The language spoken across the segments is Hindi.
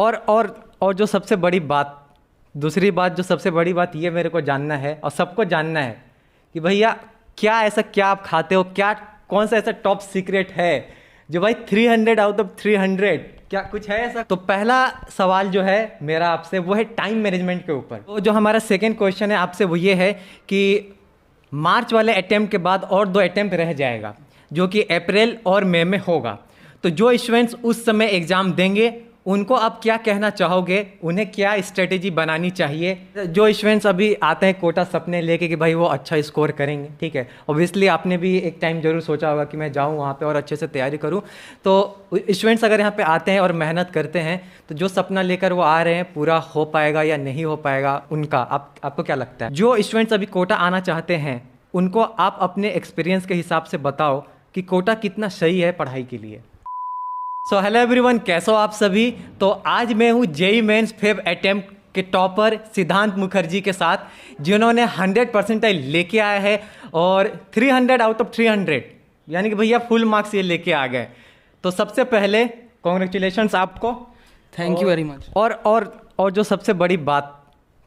और जो सबसे बड़ी बात, दूसरी बात, जो सबसे बड़ी बात ये मेरे को जानना है और सबको जानना है कि भैया क्या आप खाते हो, कौन सा ऐसा टॉप सीक्रेट है जो भाई 300 आउट ऑफ 300, क्या कुछ है ऐसा? तो पहला सवाल जो है मेरा आपसे वो है टाइम मैनेजमेंट के ऊपर। तो जो हमारा सेकंड क्वेश्चन है आपसे वो ये है कि मार्च वाले अटेम्प्ट के बाद और 2 अटेम्प्ट रह जाएगा जो कि अप्रैल और मई में होगा। तो जो स्टूडेंट्स उस समय एग्ज़ाम देंगे उनको आप क्या कहना चाहोगे, उन्हें क्या स्ट्रेटेजी बनानी चाहिए? जो स्टूडेंट्स अभी आते हैं कोटा सपने लेके कि भाई वो अच्छा स्कोर करेंगे, ठीक है, ऑब्वियसली आपने भी एक टाइम जरूर सोचा होगा कि मैं जाऊं वहाँ पे और अच्छे से तैयारी करूं। तो स्टूडेंट्स अगर यहाँ पे आते हैं और मेहनत करते हैं तो जो सपना लेकर वो आ रहे हैं पूरा हो पाएगा या नहीं हो पाएगा उनका, आपको क्या लगता है? जो स्टूडेंट्स अभी कोटा आना चाहते हैं उनको आप अपने एक्सपीरियंस के हिसाब से बताओ कि कोटा कितना सही है पढ़ाई के लिए। सो हेलो एवरीवन, कैसे हो आप सभी? तो आज मैं हूँ जेई मेंस फेब अटेम्प्ट के टॉपर सिद्धांत मुखर्जी के साथ, जिन्होंने 100 परसेंटाइल लेके आया है और 300 आउट ऑफ 300 यानी कि भैया फुल मार्क्स ये लेके आ गए। तो सबसे पहले कॉन्ग्रेचुलेशंस आपको, थैंक यू वेरी मच। और जो सबसे बड़ी बात,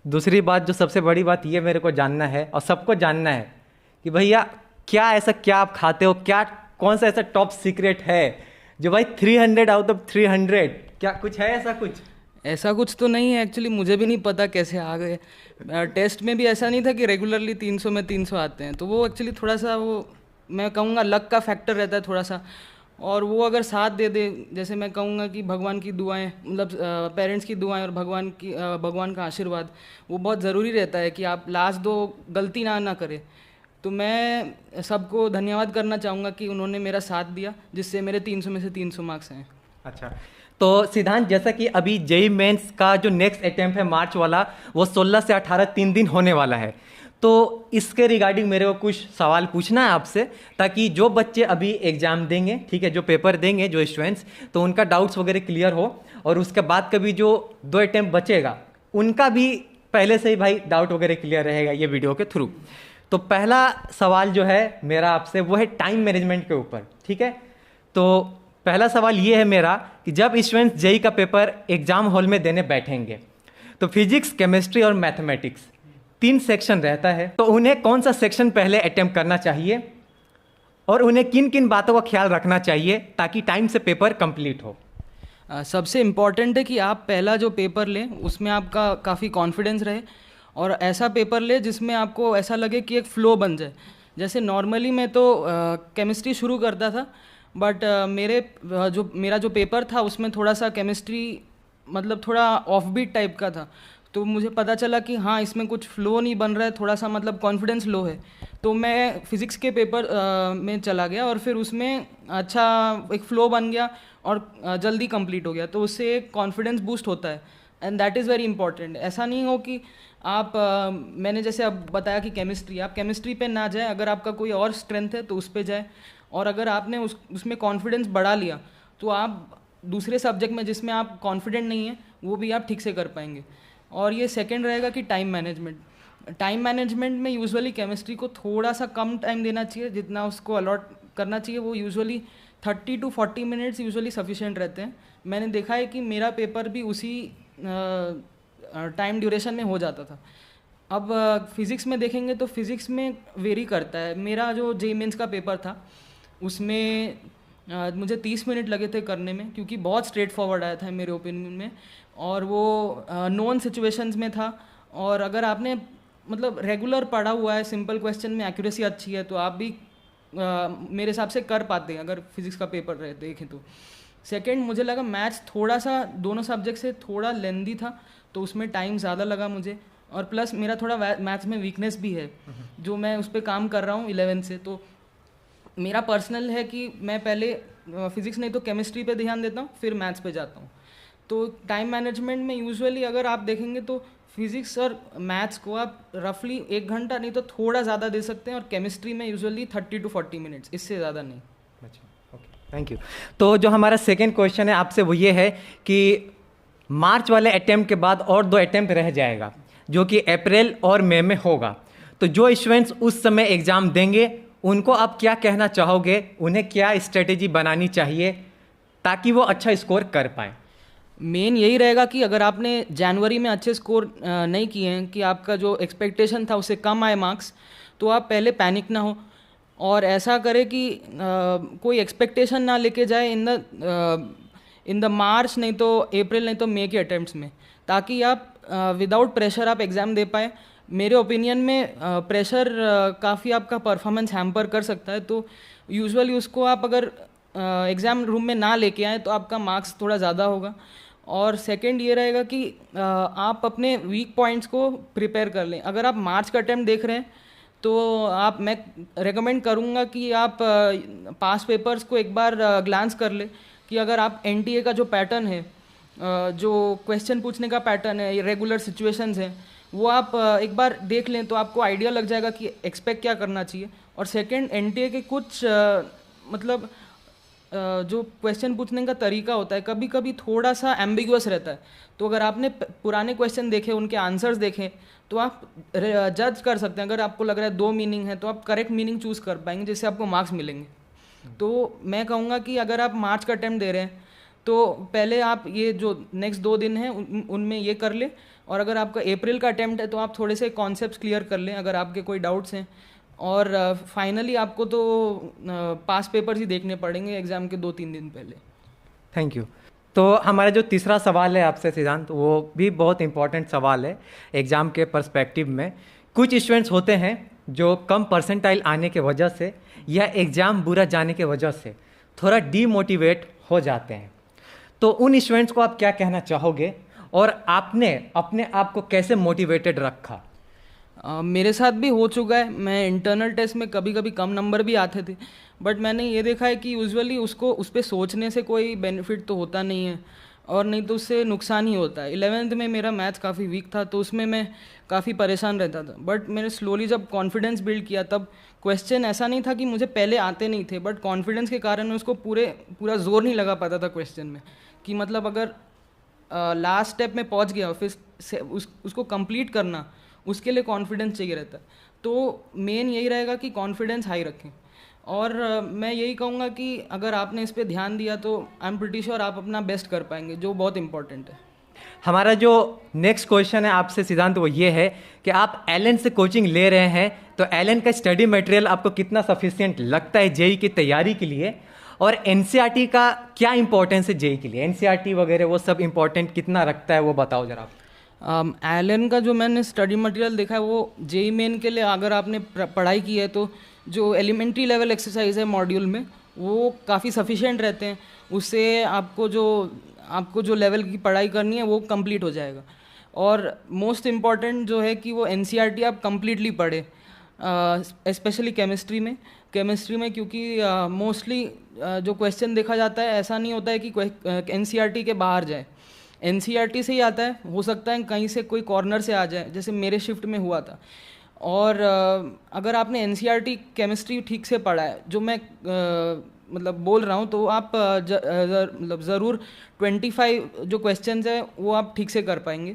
दूसरी बात, जो सबसे बड़ी बात ये मेरे को जानना है और सबको जानना है कि भैया क्या आप खाते हो, कौन सा ऐसा टॉप सीक्रेट है जो भाई 300 आउट ऑफ 300, क्या कुछ है ऐसा? ऐसा कुछ तो नहीं है एक्चुअली, मुझे भी नहीं पता कैसे आ गए। टेस्ट में भी ऐसा नहीं था कि रेगुलरली 300 में 300 आते हैं, तो वो एक्चुअली थोड़ा सा वो मैं कहूँगा लक का फैक्टर रहता है थोड़ा सा। और वो अगर साथ दे दे, जैसे मैं कहूँगा कि भगवान की दुआएं, मतलब पेरेंट्स की दुआएं और भगवान का आशीर्वाद, वो बहुत ज़रूरी रहता है कि आप लास्ट 2 गलती ना करें। तो मैं सबको धन्यवाद करना चाहूँगा कि उन्होंने मेरा साथ दिया, जिससे मेरे 300 में से 300 मार्क्स हैं। अच्छा, तो सिद्धांत, जैसा कि अभी जेई मेंस का जो नेक्स्ट अटेम्प्ट है मार्च वाला, वो 16 से 18 3 दिन होने वाला है। तो इसके रिगार्डिंग मेरे को कुछ सवाल पूछना है आपसे, ताकि जो बच्चे अभी एग्जाम देंगे, ठीक है, जो पेपर देंगे, जो स्टूडेंट्स, तो उनका डाउट्स वगैरह क्लियर हो, और उसके बाद कभी जो 2 अटेम्प्ट बचेगा उनका भी पहले से ही भाई डाउट वगैरह क्लियर रहेगा ये वीडियो के थ्रू। तो पहला सवाल जो है मेरा आपसे वो है टाइम मैनेजमेंट के ऊपर, ठीक है। तो पहला सवाल ये है मेरा कि जब स्टूडेंट्स जेई का पेपर एग्जाम हॉल में देने बैठेंगे तो फिजिक्स, केमिस्ट्री और मैथमेटिक्स 3 सेक्शन रहता है, तो उन्हें कौन सा सेक्शन पहले अटेम्प्ट करना चाहिए और उन्हें किन किन बातों का ख्याल रखना चाहिए ताकि टाइम से पेपर कंप्लीट हो? सबसे इम्पॉर्टेंट है कि आप पहला जो पेपर लें उसमें आपका काफ़ी कॉन्फिडेंस रहे, और ऐसा पेपर ले जिसमें आपको ऐसा लगे कि एक फ़्लो बन जाए। जैसे नॉर्मली मैं तो केमिस्ट्री शुरू करता था, बट मेरा जो पेपर था उसमें थोड़ा सा केमिस्ट्री मतलब थोड़ा ऑफ बीट टाइप का था। तो मुझे पता चला कि हाँ, इसमें कुछ फ़्लो नहीं बन रहा है, थोड़ा सा मतलब कॉन्फिडेंस लो है। तो मैं फिज़िक्स के पेपर में चला गया और फिर उसमें अच्छा एक फ़्लो बन गया और जल्दी कंप्लीट हो गया। तो उससे एक कॉन्फिडेंस बूस्ट होता है, and that is very important. ऐसा नहीं हो कि आप मैंने जैसे अब बताया कि आप केमिस्ट्री पे ना जाए, अगर आपका कोई और स्ट्रेंथ है तो उस पे जाए, और अगर आपने उसमें कॉन्फिडेंस बढ़ा लिया तो आप दूसरे सब्जेक्ट में जिसमें आप कॉन्फिडेंट नहीं है वो भी आप ठीक से कर पाएंगे। और ये सेकंड रहेगा कि टाइम मैनेजमेंट में यूजुअली केमिस्ट्री को थोड़ा सा कम टाइम देना चाहिए, जितना उसको अलॉट करना चाहिए वो usually 30 to 40 minutes usually sufficient रहते हैं। मैंने देखा है कि मेरा पेपर भी उसी टाइम ड्यूरेशन में हो जाता था। अब फिज़िक्स में देखेंगे तो फिज़िक्स में वेरी करता है। मेरा जो जेईई मेंस का पेपर था उसमें मुझे 30 मिनट लगे थे करने में, क्योंकि बहुत स्ट्रेट फॉरवर्ड आया था मेरे ओपिनियन में, और वो नॉन सिचुएशंस में था। और अगर आपने मतलब रेगुलर पढ़ा हुआ है, सिंपल क्वेश्चन में एक्यूरेसी अच्छी है, तो आप भी मेरे हिसाब से कर पाते हैं अगर फिज़िक्स का पेपर रहे देखें तो। सेकंड, मुझे लगा मैथ्स थोड़ा सा दोनों सब्जेक्ट से थोड़ा लेंदी था, तो उसमें टाइम ज़्यादा लगा मुझे, और प्लस मेरा थोड़ा मैथ्स में वीकनेस भी है जो मैं उस पर काम कर रहा हूँ 11 से। तो मेरा पर्सनल है कि मैं पहले फिज़िक्स नहीं तो केमिस्ट्री पे ध्यान देता हूँ, फिर मैथ्स पे जाता हूँ। तो टाइम मैनेजमेंट में यूजुअली अगर आप देखेंगे तो फिज़िक्स और मैथ्स को आप रफली 1 घंटा नहीं तो थोड़ा ज़्यादा दे सकते हैं, और केमिस्ट्री में यूजुअली 30 to 40 मिनट्स, इससे ज़्यादा नहीं। अच्छा, ओके, थैंक यू। तो जो हमारा सेकेंड क्वेश्चन है आपसे वो ये है कि मार्च वाले अटेम्प्ट के बाद और 2 अटेम्प्ट रह जाएगा जो कि अप्रैल और मई में होगा। तो जो स्टूडेंट्स उस समय एग्ज़ाम देंगे उनको आप क्या कहना चाहोगे, उन्हें क्या स्ट्रेटेजी बनानी चाहिए ताकि वो अच्छा स्कोर कर पाए? मेन यही रहेगा कि अगर आपने जनवरी में अच्छे स्कोर नहीं किए हैं, कि आपका जो एक्सपेक्टेशन था उससे कम आए मार्क्स, तो आप पहले पैनिक ना हो और ऐसा करें कि कोई एक्सपेक्टेशन ना लेके जाए इन द मार्च, नहीं तो अप्रैल, नहीं तो मई के अटेम्प्ट्स में, ताकि आप विदाउट प्रेशर आप एग्ज़ाम दे पाए। मेरे ओपिनियन में प्रेशर काफ़ी आपका परफॉर्मेंस हैम्पर कर सकता है, तो यूजुअली उसको आप अगर एग्ज़ाम रूम में ना लेके आएँ तो आपका मार्क्स थोड़ा ज़्यादा होगा। और सेकंड ये रहेगा कि आप अपने वीक पॉइंट्स को प्रिपेयर कर लें। अगर आप मार्च का अटैम्प्ट देख रहे हैं तो मैं रेकमेंड करूँगा कि आप पास पेपर्स को एक बार ग्लांस कर ले, कि अगर आप एनटीए का जो पैटर्न है, जो क्वेश्चन पूछने का पैटर्न है, रेगुलर सिचुएशंस हैं, वो आप एक बार देख लें तो आपको आइडिया लग जाएगा कि एक्सपेक्ट क्या करना चाहिए। और सेकंड, एनटीए के कुछ मतलब जो क्वेश्चन पूछने का तरीका होता है कभी कभी थोड़ा सा एम्बिगुअस रहता है, तो अगर आपने पुराने क्वेश्चन देखे, उनके आंसर्स देखें, तो आप जज कर सकते हैं। अगर आपको लग रहा है 2 मीनिंग है तो आप करेक्ट मीनिंग चूज़ कर पाएंगे, जिससे आपको मार्क्स मिलेंगे। तो मैं कहूँगा कि अगर आप मार्च का अटैम्प्ट दे रहे हैं तो पहले आप ये जो नेक्स्ट 2 दिन हैं उनमें ये कर ले, और अगर आपका अप्रैल का अटैम्प्ट है तो आप थोड़े से कॉन्सेप्ट्स क्लियर कर लें अगर आपके कोई डाउट्स हैं। और फाइनली आपको तो पास पेपर्स ही देखने पड़ेंगे एग्ज़ाम के 2-3 दिन पहले। Thank you. तो हमारा जो तीसरा सवाल है आपसे सिद्धांत, वो भी बहुत इंपॉर्टेंट सवाल है एग्ज़ाम के पर्सपेक्टिव में। कुछ स्टूडेंट्स होते हैं जो कम परसेंटाइल आने के वजह से या एग्ज़ाम बुरा जाने के वजह से थोड़ा डीमोटिवेट हो जाते हैं, तो उन स्टूडेंट्स को आप क्या कहना चाहोगे और आपने अपने आप को कैसे मोटिवेटेड रखा? मेरे साथ भी हो चुका है। मैं इंटरनल टेस्ट में कभी कभी कम नंबर भी आते थे, बट मैंने ये देखा है कि यूजुअली उसको उस पर सोचने से कोई बेनिफिट तो होता नहीं है, और नहीं तो उससे नुकसान ही होता है। 11th में मेरा मैथ्स काफ़ी वीक था, तो उसमें मैं काफ़ी परेशान रहता था, बट मैंने स्लोली जब कॉन्फिडेंस बिल्ड किया, तब क्वेश्चन ऐसा नहीं था कि मुझे पहले आते नहीं थे, बट कॉन्फिडेंस के कारण मैं उसको पूरा जोर नहीं लगा पाता था क्वेश्चन में, कि मतलब अगर लास्ट स्टेप में पहुंच गया फिर उसको कंप्लीट करना, उसके लिए कॉन्फिडेंस चाहिए रहता है। तो मेन यही रहेगा कि कॉन्फिडेंस हाई रखें। और मैं यही कहूँगा कि अगर आपने इस पे ध्यान दिया तो आई एम प्रिटी श्योर आप अपना बेस्ट कर पाएंगे, जो बहुत इंपॉर्टेंट है। हमारा जो नेक्स्ट क्वेश्चन है आपसे सिद्धांत, वो ये है कि आप एलन से कोचिंग ले रहे हैं, तो एलन का स्टडी मटेरियल आपको कितना सफिशिएंट लगता है जेई की तैयारी के लिए, और एनसीईआरटी का क्या इंपॉर्टेंस है जेई के लिए? एनसीईआरटी वगैरह वो सब इंपॉर्टेंट कितना रखता है, वो बताओ जरा आप। एलन का जो मैंने स्टडी मटेरियल देखा है वो जेई मेन के लिए, अगर आपने पढ़ाई की है तो जो एलिमेंट्री लेवल एक्सरसाइज है मॉड्यूल में, वो काफ़ी सफिशिएंट रहते हैं। उससे आपको जो लेवल की पढ़ाई करनी है वो कंप्लीट हो जाएगा। और मोस्ट इम्पॉर्टेंट जो है कि वो एनसीईआरटी आप कंप्लीटली पढ़े, स्पेशली केमिस्ट्री में, क्योंकि मोस्टली जो क्वेश्चन देखा जाता है ऐसा नहीं होता है कि एनसीईआरटी के बाहर जाए, एनसीईआरटी से ही आता है। हो सकता है कहीं से कोई कॉर्नर से आ जाए, जैसे मेरे शिफ्ट में हुआ था। और अगर आपने एनसीईआरटी केमिस्ट्री ठीक से पढ़ा है, जो मैं मतलब बोल रहा हूँ, तो आप मतलब ज़रूर 25 जो क्वेश्चंस है वो आप ठीक से कर पाएंगे।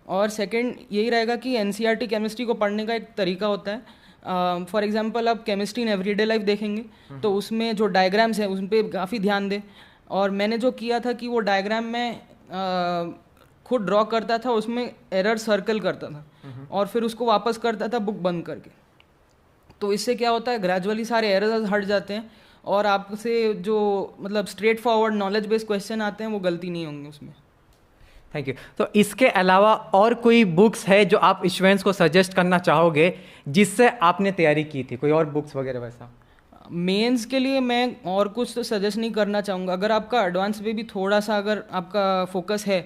और सेकंड यही रहेगा कि एनसीईआरटी केमिस्ट्री को पढ़ने का एक तरीका होता है। फॉर एग्जांपल आप केमिस्ट्री इन एवरीडे लाइफ देखेंगे तो उसमें जो डायग्राम्स हैं उन पर काफ़ी ध्यान दें। और मैंने जो किया था कि वो डायग्राम में खुद ड्रॉ करता था, उसमें एरर सर्कल करता था और फिर उसको वापस करता था बुक बंद करके। तो इससे क्या होता है, ग्रेजुअली सारे एरर्स हट जाते हैं और आपसे जो मतलब straight forward knowledge based question आते हैं वो गलती नहीं होंगे उसमें। Thank you. तो इसके अलावा और कोई बुक्स है जो आप स्टूडेंट्स को सजेस्ट करना चाहोगे जिससे आपने तैयारी की थी, कोई और बुक्स वगैरह वैसा? मेंस के लिए मैं और कुछ तो सजेस्ट नहीं करना चाहूँगा। अगर आपका एडवांस में भी थोड़ा सा अगर आपका फोकस है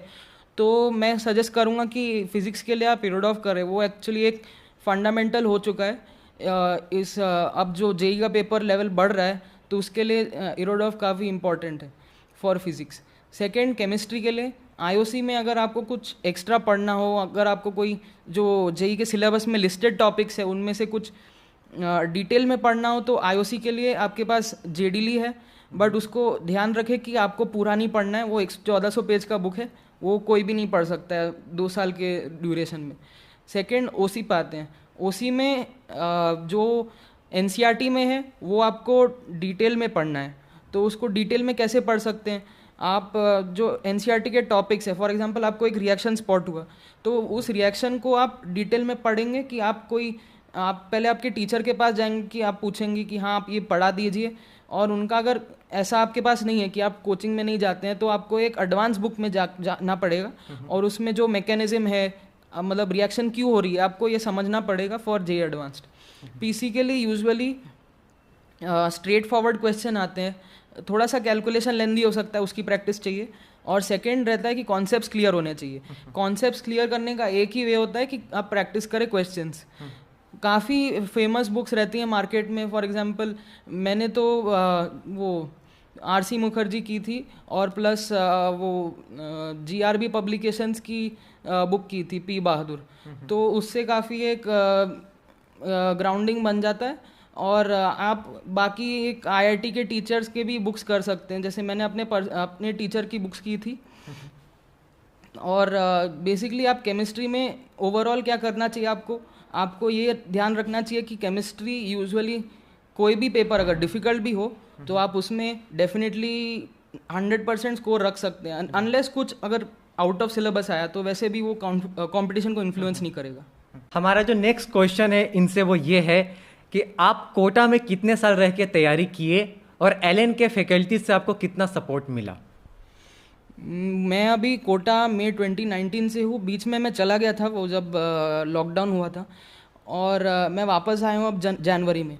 तो मैं सजेस्ट करूँगा कि फ़िज़िक्स के लिए आप इरोडॉफ करें। वो एक्चुअली एक फंडामेंटल हो चुका है। अब जो जेई का पेपर लेवल बढ़ रहा है तो उसके लिए इरोडॉफ काफ़ी इंपॉर्टेंट है फॉर फिज़िक्स। सेकेंड, केमिस्ट्री के लिए आईओसी में अगर आपको कुछ एक्स्ट्रा पढ़ना हो, अगर आपको कोई जो जेई के सिलेबस में लिस्टेड टॉपिक्स है उनमें से कुछ डिटेल में पढ़ना हो तो आईओसी के लिए आपके पास जेडीली है, बट उसको ध्यान रखें कि आपको पूरा नहीं पढ़ना है। वो 1400 पेज का बुक है, वो कोई भी नहीं पढ़ सकता है 2 साल के ड्यूरेशन में। सेकंड, ओसी पे आते हैं। ओसी में जो एनसीईआरटी में है वो आपको डिटेल में पढ़ना है, तो उसको डिटेल में कैसे पढ़ सकते हैं? आप जो एनसीईआरटी के टॉपिक्स है, फॉर एग्जांपल आपको एक रिएक्शन स्पॉट हुआ तो उस रिएक्शन को आप डिटेल में पढ़ेंगे कि आप पहले आपके टीचर के पास जाएंगे कि आप पूछेंगे कि हाँ आप ये पढ़ा दीजिए, और उनका अगर ऐसा आपके पास नहीं है कि आप कोचिंग में नहीं जाते हैं तो आपको एक एडवांस बुक में जाना पड़ेगा और उसमें जो मैकेनिज्म है, मतलब रिएक्शन क्यों हो रही है, आपको ये समझना पड़ेगा फॉर जे एडवांस्ड। पीसी के लिए यूजुअली स्ट्रेट फॉरवर्ड क्वेश्चन आते हैं, थोड़ा सा कैलकुलेशन लेंदी हो सकता है, उसकी प्रैक्टिस चाहिए। और सेकंड रहता है कि कॉन्सेप्ट्स क्लियर होने चाहिए। कॉन्सेप्ट्स क्लियर करने का एक ही वे होता है कि आप प्रैक्टिस करें क्वेश्चंस। काफ़ी फेमस बुक्स रहती हैं मार्केट में, फॉर एग्जांपल मैंने तो वो आरसी मुखर्जी की थी और प्लस वो जीआरबी पब्लिकेशंस की बुक की थी पी बहादुर, तो उससे काफ़ी एक ग्राउंडिंग बन जाता है। और आप बाकी एक आईआईटी के टीचर्स के भी बुक्स कर सकते हैं, जैसे मैंने अपने टीचर की बुक्स की थी। और बेसिकली आप केमिस्ट्री में ओवरऑल क्या करना चाहिए, आपको ये ध्यान रखना चाहिए कि केमिस्ट्री यूजुअली कोई भी पेपर अगर डिफ़िकल्ट भी हो तो आप उसमें डेफिनेटली 100% स्कोर रख सकते हैं, अनलेस कुछ अगर आउट ऑफ सिलेबस आया तो वैसे भी वो कंपटीशन को इन्फ्लुएंस नहीं करेगा। हमारा जो नेक्स्ट क्वेश्चन है इनसे वो ये है कि आप कोटा में कितने साल रह के तैयारी किए और एलएन के फैकल्टी से आपको कितना सपोर्ट मिला? मैं अभी कोटा मई 2019 से हूँ। बीच में मैं चला गया था वो जब लॉकडाउन हुआ था, और मैं वापस आया हूँ अब जनवरी में।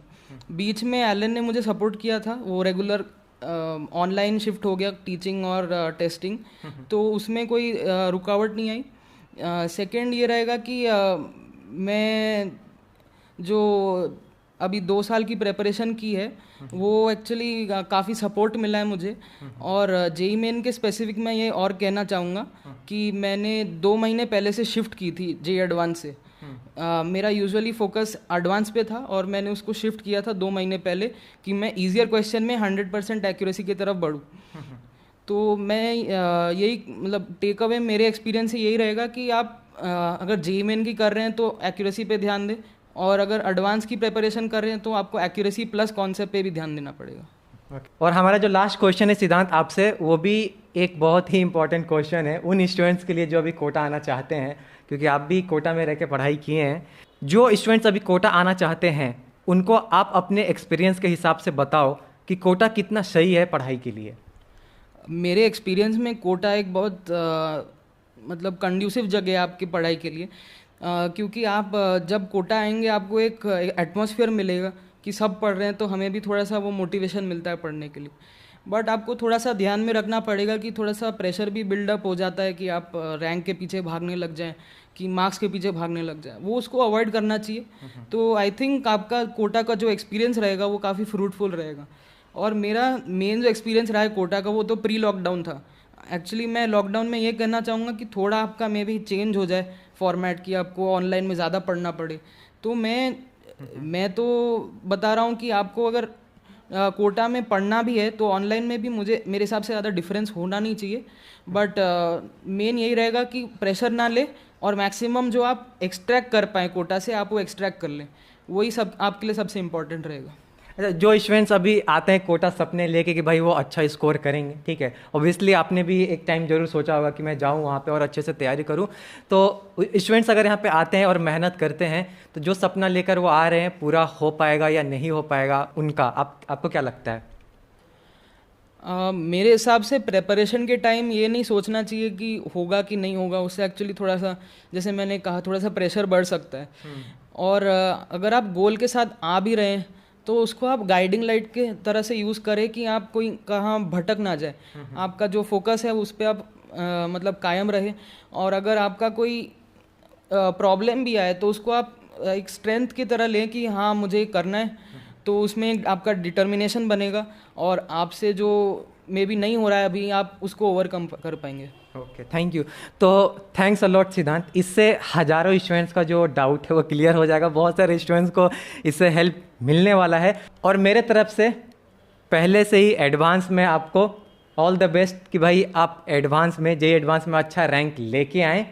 बीच में एलन ने मुझे सपोर्ट किया था, वो रेगुलर ऑनलाइन शिफ्ट हो गया टीचिंग और टेस्टिंग, तो उसमें कोई रुकावट नहीं आई। सेकंड ये रहेगा कि मैं जो अभी 2 साल की प्रिपरेशन की है वो एक्चुअली काफ़ी सपोर्ट मिला है मुझे। और जेई मेन के स्पेसिफिक में ये और कहना चाहूँगा कि मैंने 2 महीने पहले से शिफ्ट की थी जेई एडवांस से। मेरा यूजुअली फोकस एडवांस पे था और मैंने उसको शिफ्ट किया था 2 महीने पहले कि मैं ईजियर क्वेश्चन में 100% एक्यूरेसी की तरफ बढ़ूँ। तो मैं यही मतलब टेक अवे मेरे एक्सपीरियंस से यही रहेगा कि आप अगर जेई मेन की कर रहे हैं तो एक्यूरेसी पे ध्यान दें, और अगर एडवांस की प्रिपरेशन कर रहे हैं तो आपको एक्यूरेसी प्लस कॉन्सेप्ट पे भी ध्यान देना पड़ेगा। और हमारा जो लास्ट क्वेश्चन है सिद्धांत आपसे, वो भी एक बहुत ही इंपॉर्टेंट क्वेश्चन है उन स्टूडेंट्स के लिए जो अभी कोटा आना चाहते हैं, क्योंकि आप भी कोटा में रह के पढ़ाई किए हैं। जो स्टूडेंट्स अभी कोटा आना चाहते हैं उनको आप अपने एक्सपीरियंस के हिसाब से बताओ कि कोटा कितना सही है पढ़ाई के लिए। मेरे एक्सपीरियंस में कोटा एक बहुत मतलब कंड्यूसिव जगह है आपकी पढ़ाई के लिए, क्योंकि आप जब कोटा आएंगे आपको एक एटमॉस्फेयर मिलेगा कि सब पढ़ रहे हैं तो हमें भी थोड़ा सा वो मोटिवेशन मिलता है पढ़ने के लिए। बट आपको थोड़ा सा ध्यान में रखना पड़ेगा कि थोड़ा सा प्रेशर भी बिल्डअप हो जाता है कि आप रैंक के पीछे भागने लग जाएं, कि मार्क्स के पीछे भागने लग जाए, वो उसको अवॉइड करना चाहिए। तो आई थिंक आपका कोटा का जो एक्सपीरियंस रहेगा वो काफ़ी फ्रूटफुल रहेगा। और मेरा मेन जो एक्सपीरियंस रहा है कोटा का वो तो प्री लॉकडाउन था। एक्चुअली मैं लॉकडाउन में ये कहना चाहूँगा कि थोड़ा आपका मे भी चेंज हो जाए फॉर्मेट, कि आपको ऑनलाइन में ज़्यादा पढ़ना पड़े। तो मैं तो बता रहा हूँ कि आपको अगर कोटा में पढ़ना भी है तो ऑनलाइन में भी मेरे हिसाब से ज़्यादा डिफरेंस होना नहीं चाहिए। बट मेन यही रहेगा कि प्रेशर ना ले और मैक्सिमम जो आप एक्सट्रैक्ट कर पाएँ कोटा से आप वो एक्सट्रैक्ट कर लें, वही सब आपके लिए सबसे इम्पोर्टेंट रहेगा। अच्छा, जो स्टूडेंट्स अभी आते हैं कोटा सपने लेके कि भाई वो अच्छा स्कोर करेंगे, ठीक है, ऑब्वियसली आपने भी एक टाइम जरूर सोचा होगा कि मैं जाऊँ वहाँ पे और अच्छे से तैयारी करूँ। तो स्टूडेंट्स अगर यहाँ पे आते हैं और मेहनत करते हैं तो जो सपना लेकर वो आ रहे हैं पूरा हो पाएगा या नहीं हो पाएगा उनका, आपको क्या लगता है? मेरे हिसाब से प्रेपरेशन के टाइम ये नहीं सोचना चाहिए कि होगा कि नहीं होगा, उससे एक्चुअली थोड़ा सा, जैसे मैंने कहा, थोड़ा सा प्रेशर बढ़ सकता है। और अगर आप गोल के साथ आ भी रहे हैं तो उसको आप गाइडिंग लाइट के तरह से यूज़ करें कि आप कोई कहाँ भटक ना जाए। आपका जो फोकस है उस पर आप मतलब कायम रहे। और अगर आपका कोई प्रॉब्लम भी आए तो उसको आप एक स्ट्रेंथ की तरह लें कि हाँ मुझे करना है, तो उसमें आपका डिटर्मिनेशन बनेगा और आपसे जो मे बी नहीं हो रहा है अभी आप उसको ओवरकम कर पाएंगे। Okay, thank you. तो थैंक्स अलॉट सिद्धांत, इससे हज़ारों स्टूडेंट्स का जो डाउट है वो क्लियर हो जाएगा, बहुत सारे स्टूडेंट्स को इससे हेल्प मिलने वाला है। और मेरे तरफ से पहले से ही एडवांस में आपको ऑल द बेस्ट कि भाई आप एडवांस में जेईई एडवांस में अच्छा रैंक लेके आएँ।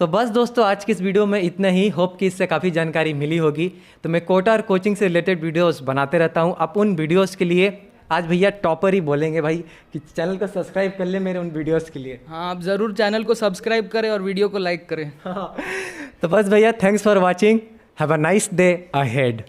तो बस दोस्तों, आज की इस वीडियो में इतना ही। होप कि इससे काफ़ी जानकारी मिली होगी। तो मैं कोटा और कोचिंग से रिलेटेड वीडियोस बनाते रहता हूँ। आप उन वीडियोस के लिए आज भैया टॉपर ही बोलेंगे भाई कि चैनल को सब्सक्राइब कर ले मेरे उन वीडियोस के लिए। हाँ, आप ज़रूर चैनल को सब्सक्राइब करें और वीडियो को लाइक करें। तो बस भैया, thanks for watching, have a nice day ahead.